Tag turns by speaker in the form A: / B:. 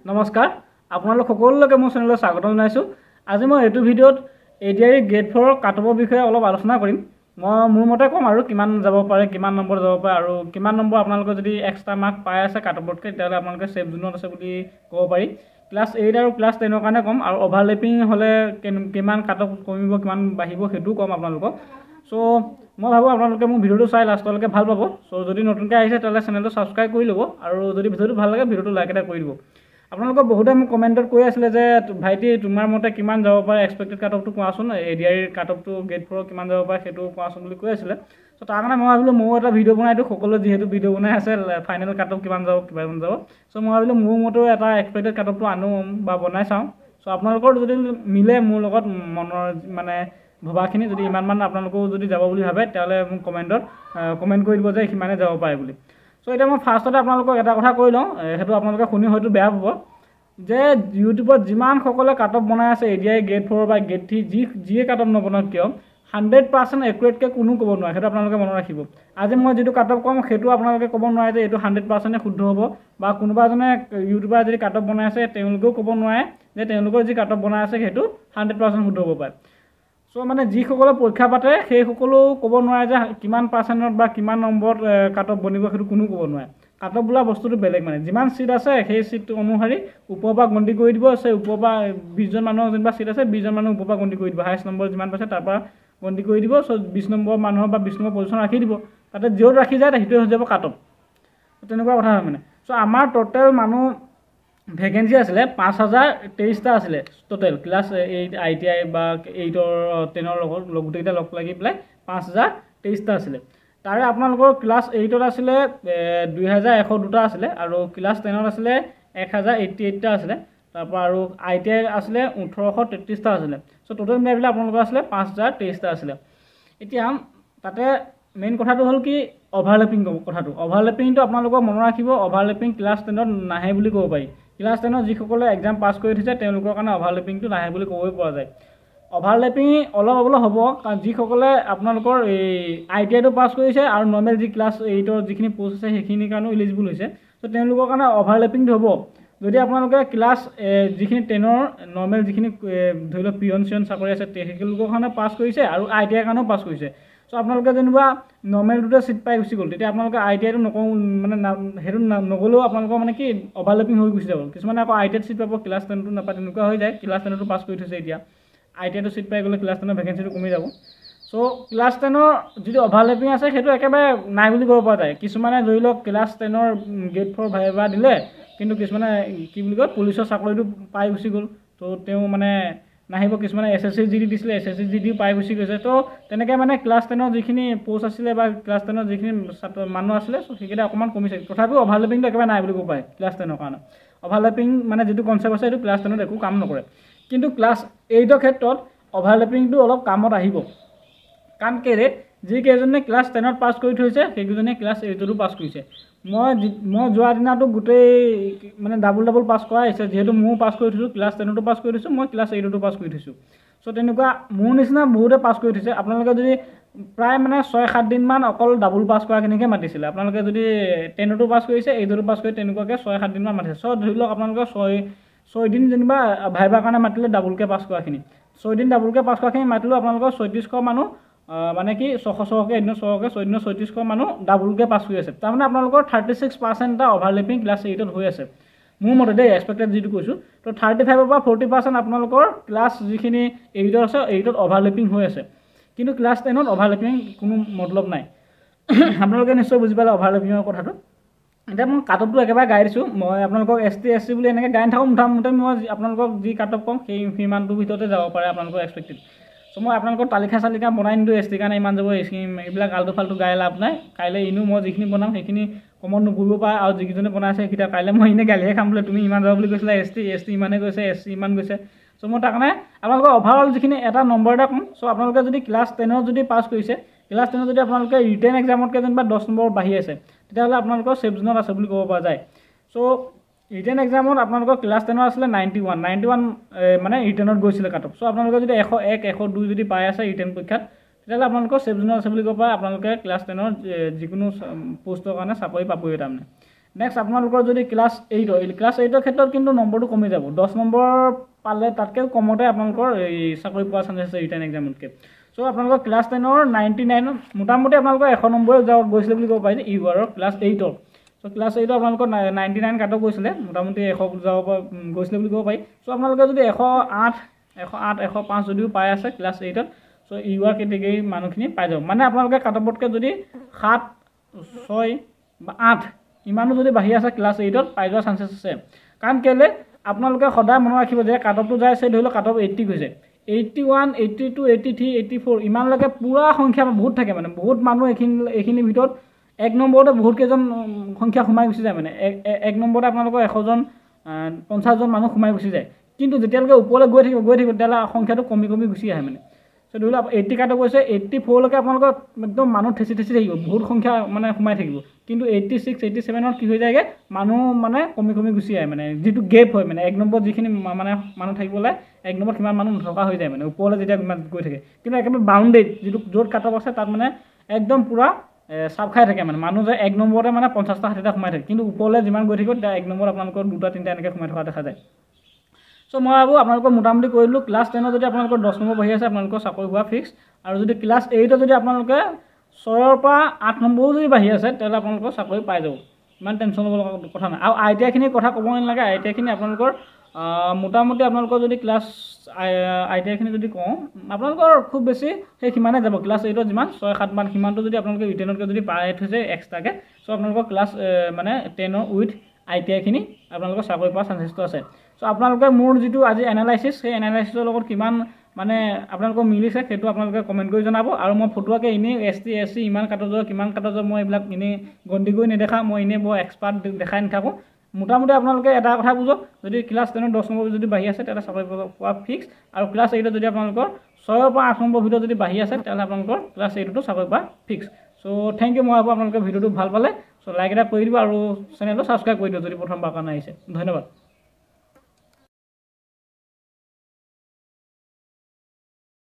A: নমস্কাৰ আপোনালোক সকলোকে মোৰ চেনেললৈ স্বাগতম জনাইছোঁ। আজি মই এইটো ভিডিঅ'ত এডিআৰই গ্ৰেড 4 কাটঅফৰ বিষয়ে অলপ আলোচনা কৰিম। মই মোৰ মতে ক'ম আৰু কিমান যাব পাৰে, কিমান নম্বৰ যাব পাৰে আৰু কিমান নম্বৰ আপোনালোকে যদি এক্সট্ৰা মাৰ্ক পাই আছে কাটঅফতকৈ তেতিয়াহ'লে আপোনালোকে ছেফ জোনত আছে বুলি ক'ব পাৰি। ক্লাছ 8 আৰু ক্লাছ 10ৰ কাৰণে ক'ম আৰু অভাৰলেপিং হ'লে কিমান কাটঅফ কমিব, কিমান বাঢ়িব সেইটোও ক'ম আপোনালোকক। চ' মই ভাবোঁ আপোনালোকে মোৰ ভিডিঅ'টো চাই লাষ্টলৈকে ভাল পাব। চ' যদি নতুনকৈ আহিছে তেতিয়াহ'লে চেনেলটো ছাবস্ক্ৰাইব কৰি ল'ব আৰু যদি ভিডিঅ'টো ভাল লাগে ভিডিঅ'টো লাইক এটা কৰি দিব। আপোনালোকক বহুতে মোক কমেণ্টত কৈ আছিলে যে ভাইটি তোমাৰ মতে কিমান যাব পাৰে, এক্সপেক্টেড কাটঅফটো কোৱাচোন, এডিআৰইৰ কাটঅফটো গ্ৰেড 4 কিমান যাব পাৰে সেইটো কোৱাচোন বুলি কৈ আছিলে। চ' তাৰ কাৰণে মই ভাবিলোঁ ময়ো এটা ভিডিঅ' বনাই দিওঁ, সকলোৱে যিহেতু ভিডিঅ' বনাই আছে ফাইনেল কাটঅফ কিমান যাব যাব। চ' মই ভাবিলোঁ মোৰ মতেও এটা এক্সপেক্টেড কাটঅফটো আনো বা বনাই চাওঁ। চ' আপোনালোকৰ যদি মিলে মোৰ লগত মনৰ মানে ভবাখিনি, যদি ইমানমান আপোনালোকেও যদি যাব বুলি ভাবে তেতিয়াহ'লে মোক কমেণ্ট কৰি দিব যে সিমানে যাব পাৰে বুলি। চ' এতিয়া মই ফাৰ্ষ্টতে আপোনালোকক এটা কথা কৈ লওঁ, সেইটো আপোনালোকে শুনি হয়তো বেয়া পাব যে ইউটিউবত যিমানসকলে কাটঅফ বনাই আছে এডিআৰই গ্ৰেড 4 বা গ্ৰেড 3 যিয়ে কাটঅফ নবনাওক কিয় 100% একুৰেটকৈ কোনো ক'ব নোৱাৰে, সেইটো আপোনালোকে মনত ৰাখিব। আজি মই যিটো কাটঅফ ক'ম সেইটো আপোনালোকে ক'ব নোৱাৰে যে এইটো 100% শুদ্ধ হ'ব, বা কোনোবা এজনে ইউটিউবাৰে যদি কাটঅফ বনাই আছে তেওঁলোকেও ক'ব নোৱাৰে যে তেওঁলোকৰ যি কাটঅফ বনাই আছে সেইটো 100% শুদ্ধ হ'ব পাৰে। চ' মানে যিসকলে পৰীক্ষা পাতে সেইসকলেও ক'ব নোৱাৰে যে কিমান পাৰ্চেণ্টত বা কিমান নম্বৰত কাটঅফ বনিব, সেইটো কোনো ক'ব নোৱাৰে। কাটঅফ বোলা বস্তুটো বেলেগ, মানে যিমান চিট আছে সেই চিটটো অনুসৰি ওপৰৰ পৰা গন্তি কৰি দিব। সেই ওপৰৰ পৰা 20জন মানুহৰ যেনিবা চিট আছে, 20জন মানুহ ওপৰৰ পৰা গন্তি কৰি দিব, হায়েষ্ট নম্বৰ যিমান পাইছে তাৰ পৰা গন্তি কৰি দিব। চ' 20 নম্বৰ মানুহৰ বা 20 নম্বৰ পজিশ্যন ৰাখি দিব, তাতে য'ত ৰাখি যায় সেইটোৱে হৈ যাব কাটঅফ। তেনেকুৱা কথা হয় মানে। চ' আমাৰ টোটেল মানুহ ভেকেঞ্চি আছিলে 5023টা আছিলে টোটেল, ক্লাছ 8 ITI বা 8ৰ 10ৰ লগত গোটেইকেইটা লগ লাগি পেলাই 5023টা আছিলে। তাৰে আপোনালোকৰ ক্লাছ 8ত আছিলে 2102টা আছিলে আৰু ক্লাছ 10ত আছিলে 1088টা আছিলে। তাৰপৰা আৰু ITI আছিলে 1833টা আছিলে। চ' টোটেল মিলাই পেলাই আপোনালোকৰ আছিলে 5023টা আছিলে। এতিয়া তাতে মেইন কথাটো হ'ল কি অভাৰলেপিং কথাটো। অভাৰলেপিংটো আপোনালোকক মনত ৰাখিব, অভাৰলেপিং ক্লাছ 10ত নাহে বুলি ক'ব পাৰি। ক্লাছ 10ত যিসকলে এক্সাম পাছ কৰি উঠিছে তেওঁলোকৰ কাৰণে অভাৰলেপিংটো নাহে বুলি ক'বই পৰা যায়। অভাৰলেপিং অলপ হ'ব, কাৰণ যিসকলে আপোনালোকৰ এই ITIটো পাছ কৰিছে আৰু নৰ্মেল যি ক্লাছ 8ৰ যিখিনি পষ্ট আছে সেইখিনিৰ কাৰণেও ইলিজিবল হৈছে। ত' তেওঁলোকৰ কাৰণে অভাৰলেপিংটো হ'ব। যদি আপোনালোকে ক্লাছ যিখিনি 10ৰ নৰ্মেল যিখিনি ধৰি লওক পিয়ন চাকৰি আছে সেইলোকৰ কাৰণে পাছ কৰিছে আৰু ITIৰ কাৰণেও পাছ কৰিছে। চ' আপোনালোকে যেনিবা নৰ্মেলটোতে চিট পাই গুচি গ'ল, তেতিয়া আপোনালোকে ITIটো নকওঁ মানে সেইটো নগ'লেও আপোনালোকৰ মানে কি অভাৰলেপিং হৈ গুচি যাব। কিছুমানে আকৌ ITIত চিট পাব, ক্লাছ 10টো নাপায়, তেনেকুৱা হৈ যায়। ক্লাছ 10টো পাছ কৰি থৈছে, এতিয়া ITIটো চিট পাই গ'লে ক্লাছ 10ৰ ভেকেঞ্চিটো কমি যাব। চ' ক্লাছ 10ৰ যিটো অভাৰলেপিং আছে সেইটো একেবাৰে নাই বুলি ক'ব পৰা যায়। কিছুমানে ধৰি লওক ক্লাছ 10ৰ গ্ৰেড 4 ভাইভা দিলে, কিন্তু কিছুমানে কি বুলি কয় পুলিচৰ চাকৰিটো পাই গুচি গ'ল, ত' তেওঁ মানে নাহিব। কিছুমানে SSC GD দিছিলে, SSC GD পাই গুচি গৈছে। ত' তেনেকৈ মানে ক্লাছ 10ৰ যিখিনি পষ্ট আছিলে বা ক্লাছ 10ৰ যিখিনি মানুহ আছিলে সেইকেইটা অকণমান কমিছে। তথাপিও অভাৰলেপিংটো একেবাৰে নাই বুলি ক'ব পাৰে ক্লাছ 10ৰ কাৰণে। অভাৰলেপিং মানে যিটো কনচেপ্ট আছে সেইটো ক্লাছ 10ত একো কাম নকৰে, কিন্তু ক্লাছ 8ৰ ক্ষেত্ৰত অভাৰলেপিংটো অলপ কামত আহিব। কাৰণ কেলে যিকেইজনে ক্লাছ 10ত পাছ কৰি থৈছে সেইকেইজনে ক্লাছ 8তো পাছ কৰিছে। মই যোৱা দিনাটো গোটেই মানে ডাবল পাছ কৰাই আহিছে, যিহেতু ময়ো পাছ কৰি থৈছোঁ, ক্লাছ 10তো পাছ কৰি থৈছোঁ, মই ক্লাছ 8তো পাছ কৰি থৈছোঁ। চ' তেনেকুৱা মোৰ নিচিনা বহুতে পাছ কৰি থৈছে। আপোনালোকে যদি প্ৰায় মানে 6-7 দিনমান অকল ডাবল পাছ কৰাখিনিকে মাতিছিলে। আপোনালোকে যদি 10তো পাছ কৰিছে, 8তো পাছ কৰি তেনেকুৱাকৈ 6-7 দিনমান মাতিছে। চ' ধৰি লওক আপোনালোকে 6 দিন যেনিবা ভাইভাৰ কাৰণে মাতিলে ডাবলকৈ পাছ কৰাখিনি, 6 দিন ডাবলকৈ পাছ কৰাখিনি মাতিলেও আপোনালোকৰ 3600 মানুহ মানে কি 600কৈ এদিনত 600কৈ 6 দিনত 3600 মানুহ ডাবলকৈ পাছ কৰি আছে। তাৰমানে আপোনালোকৰ 36% এটা অভাৰলেপিং ক্লাছ 8ত হৈ আছে মোৰ মতে দেই, এক্সপেক্টেড যিটো কৈছোঁ। তো 35ৰ পৰা 40% আপোনালোকৰ ক্লাছ যিখিনি 8ত আছে 8ত অভাৰলেপিং হৈ আছে, কিন্তু ক্লাছ 10ত অভাৰলেপিং কোনো মতলব নাই। আপোনালোকে নিশ্চয় বুজি পালে অভাৰলেপিঙৰ কথাটো। এতিয়া মই কাটঅফটো একেবাৰে গাই দিছোঁ। মই আপোনালোকক ST SC বুলি এনেকৈ গাই নাথাকোঁ, মোটামুটি মই আপোনালোকক যি কাটঅফ ক'ম সেই সিমানটোৰ ভিতৰতে যাব পাৰে আপোনালোকৰ এক্সপেক্টেড। চ' মই আপোনালোকৰ তালিকা বনাই নিদিওঁ ST কাৰণে ইমান যাব, এইবিলাক আল্টু ফাল্টু গাই লাভ নাই। কাইলৈ এনেও মই যিখিনি বনাম সেইখিনি কমত নুবুৰিব পাৰে, আৰু যিকেইজনে বনাইছে সেইকেইটা কাইলৈ মই এনেই গালিহে খাম বোলে তুমি ইমান যাব বুলি কৈছিলা, ST ইমানে গৈছে, SC ইমান গৈছে। চ' মই তাৰ কাৰণে আপোনালোকৰ অভাৰঅল যিখিনি এটা নম্বৰ এটা ক'ম। চ' আপোনালোকে যদি ক্লাছ 10ত যদি পাছ কৰিছে, ক্লাছ 10ত যদি আপোনালোকে ৰিটেন এক্সামতকৈ যেনিবা 10 নম্বৰ বাঢ়ি আছে, তেতিয়াহ'লে আপোনালোকৰ ছেফ জোনত আছে বুলি ক'ব পৰা যায়। চ' ৰিটেন এক্সামত আপোনালোকৰ ক্লাছ 10ৰ আছিলে 91 মানে ৰিটেনত গৈছিলে কাটঅফ। চ' আপোনালোকে যদি 101 102 যদি পাই আছে ৰিটেন পৰীক্ষাত, তেতিয়াহ'লে আপোনালোকৰ ছেফ জোনত আছে বুলি ক'ব পাৰে। আপোনালোকে ক্লাছ 10ৰ যিকোনো পষ্টৰ কাৰণে চাকৰি পাবই তাৰমানে। নেক্সট আপোনালোকৰ যদি ক্লাছ 8ৰ ক্ষেত্ৰত কিন্তু নম্বৰটো কমি যাব 10 নম্বৰ পালে তাতকৈ কমতে আপোনালোকৰ এই চাকৰি পোৱাৰ চান্স আছে ৰিটাৰ্ণ এক্সামতকৈ চ' আপোনালোকৰ ক্লাছ 10ৰ 99 মোটামুটি আপোনালোকৰ 100 নম্বৰ গৈছিলে বুলি ক'ব পাৰি ইউআৰৰ ক্লাছ 8ৰ চ' ক্লাছ 8ৰ আপোনালোকৰ 99 কাট অফ গৈছিলে মোটামুটি 100 যাব গৈছিলে বুলি ক'ব পাৰি চ' আপোনালোকে যদি 108 105 যদিও পাই আছে ক্লাছ 8ত চ' ইউআৰ কেটেগৰী মানুহখিনি পাই যাব মানে আপোনালোকে কাট অফতকৈ যদি 7 6 বা 8 ইমানো যদি বাঢ়ি আছে ক্লাছ 8ত পাই যোৱাৰ চান্সেছ আছে কাৰণ কেলে আপোনালোকে সদায় মনত ৰাখিব যে কাট অফটো যাই আছে ধৰি লওক কাট অফ 80 গৈছে 81 82 83 84 ইমানলৈকে পুৰা সংখ্যা বহুত থাকে মানে বহুত মানুহ এইখিনি ভিতৰত 1 নম্বৰতে বহুত কেইজন সংখ্যা সোমাই গুচি যায় মানে 1 নম্বৰতে আপোনালোকৰ 100জন 50জন মানুহ সোমাই গুচি যায় কিন্তু যেতিয়ালৈকে ওপৰলৈ গৈ থাকিব তেতিয়াহ'লে সংখ্যাটো কমি গুচি আহে মানে চ' ধৰি লওক 80 কাট গৈছে 84লৈকে আপোনালোকৰ একদম মানুহ ঠেচি থাকিব বহুত সংখ্যা মানে সোমাই থাকিব কিন্তু 86 87ত কি হৈ যায়গৈ মানুহ মানে কমি গুচি আহে মানে যিটো গেপ হয় মানে 1 নম্বৰত যিখিনি মানে মানুহ থাকিবলৈ 1 নম্বৰত কিমান মানুহ নথকা হৈ যায় মানে ওপৰলৈ যেতিয়া গৈ থাকে কিন্তু একেবাৰে বাউণ্ডেড যিটো য'ত কাট অফ আছে তাত মানে একদম পুৰা চাপ খাই থাকে মানে মানুহ যে 1 নম্বৰতে মানে 50টা 60টা সোমাই থাকে কিন্তু ওপৰলৈ যিমান গৈ থাকিব তেতিয়া 1 নম্বৰত আপোনালোকৰ 2টা 3টা এনেকৈ সোমাই থকা দেখা যায় চ' মই ভাবোঁ আপোনালোকৰ মোটামুটি কৰিলোঁ ক্লাছ 10ত যদি আপোনালোকৰ 10 নম্বৰ বহি আছে আপোনালোকৰ চাকৰি হোৱা ফিক্স আৰু যদি ক্লাছ 8ত যদি আপোনালোকে 6ৰ পৰা 8 নম্বৰো যদি বাঢ়ি আছে তেতিয়াহ'লে আপোনালোকৰ চাকৰি পাই যাব ইমান টেনশ্যন ল'ব লগা কথা নাই আৰু ITI কথা ক'ব নালাগে ITI আপোনালোকৰ মোটামুটি আপোনালোকৰ যদি ক্লাছ ITI যদি কওঁ আপোনালোকৰ খুব বেছি সেই সিমানে যাব ক্লাছ 8ত যিমান 6-7 মান সিমানটো যদি আপোনালোকে ৰিটেনতকৈ যদি পাই থৈছে এক্সট্ৰাকৈ চ' আপোনালোকৰ ক্লাছ মানে 10ৰ উইথ ITI আপোনালোকৰ চাকৰি পোৱাৰ চান্সেছটো আছে চ' আপোনালোকে মোৰ যিটো আজি এনালাইচিছ সেই এনালাইচিছৰ লগত কিমান মানে আপোনালোকৰ মিলিছে সেইটো আপোনালোকে কমেণ্ট কৰি জনাব আৰু মই ফটোৱাকৈ এনেই ST SC ইমান কাটজৰ কিমান কাটজৰ মই এইবিলাক এনেই গন্তি কৰি নেদেখা মই এনেই বৰ এক্সপাৰ্ট দেখাই নাথাকোঁ মোটামুটি আপোনালোকে এটা কথা বুজক যদি ক্লাছ 10ৰ 10 নম্বৰ যদি বাঢ়ি আছে তেতিয়াহ'লে চাকৰি পোৱা ফিক্স আৰু ক্লাছ 8ত যদি আপোনালোকৰ 6ৰ পৰা 8 নম্বৰ ভিতৰত যদি বাঢ়ি আছে তেতিয়াহ'লে আপোনালোকৰ ক্লাছ 8তো চাকৰি পোৱা ফিক্স চ' থেংক ইউ মই ভাবোঁ আপোনালোকে ভিডিঅ'টো ভাল পালে চ' লাইক এটা কৰি দিব আৰু চেনেলটো ছাবস্ক্ৰাইব কৰি দিওঁ যদি প্ৰথমবাৰ কাৰণে আহিছে ধন্যবাদ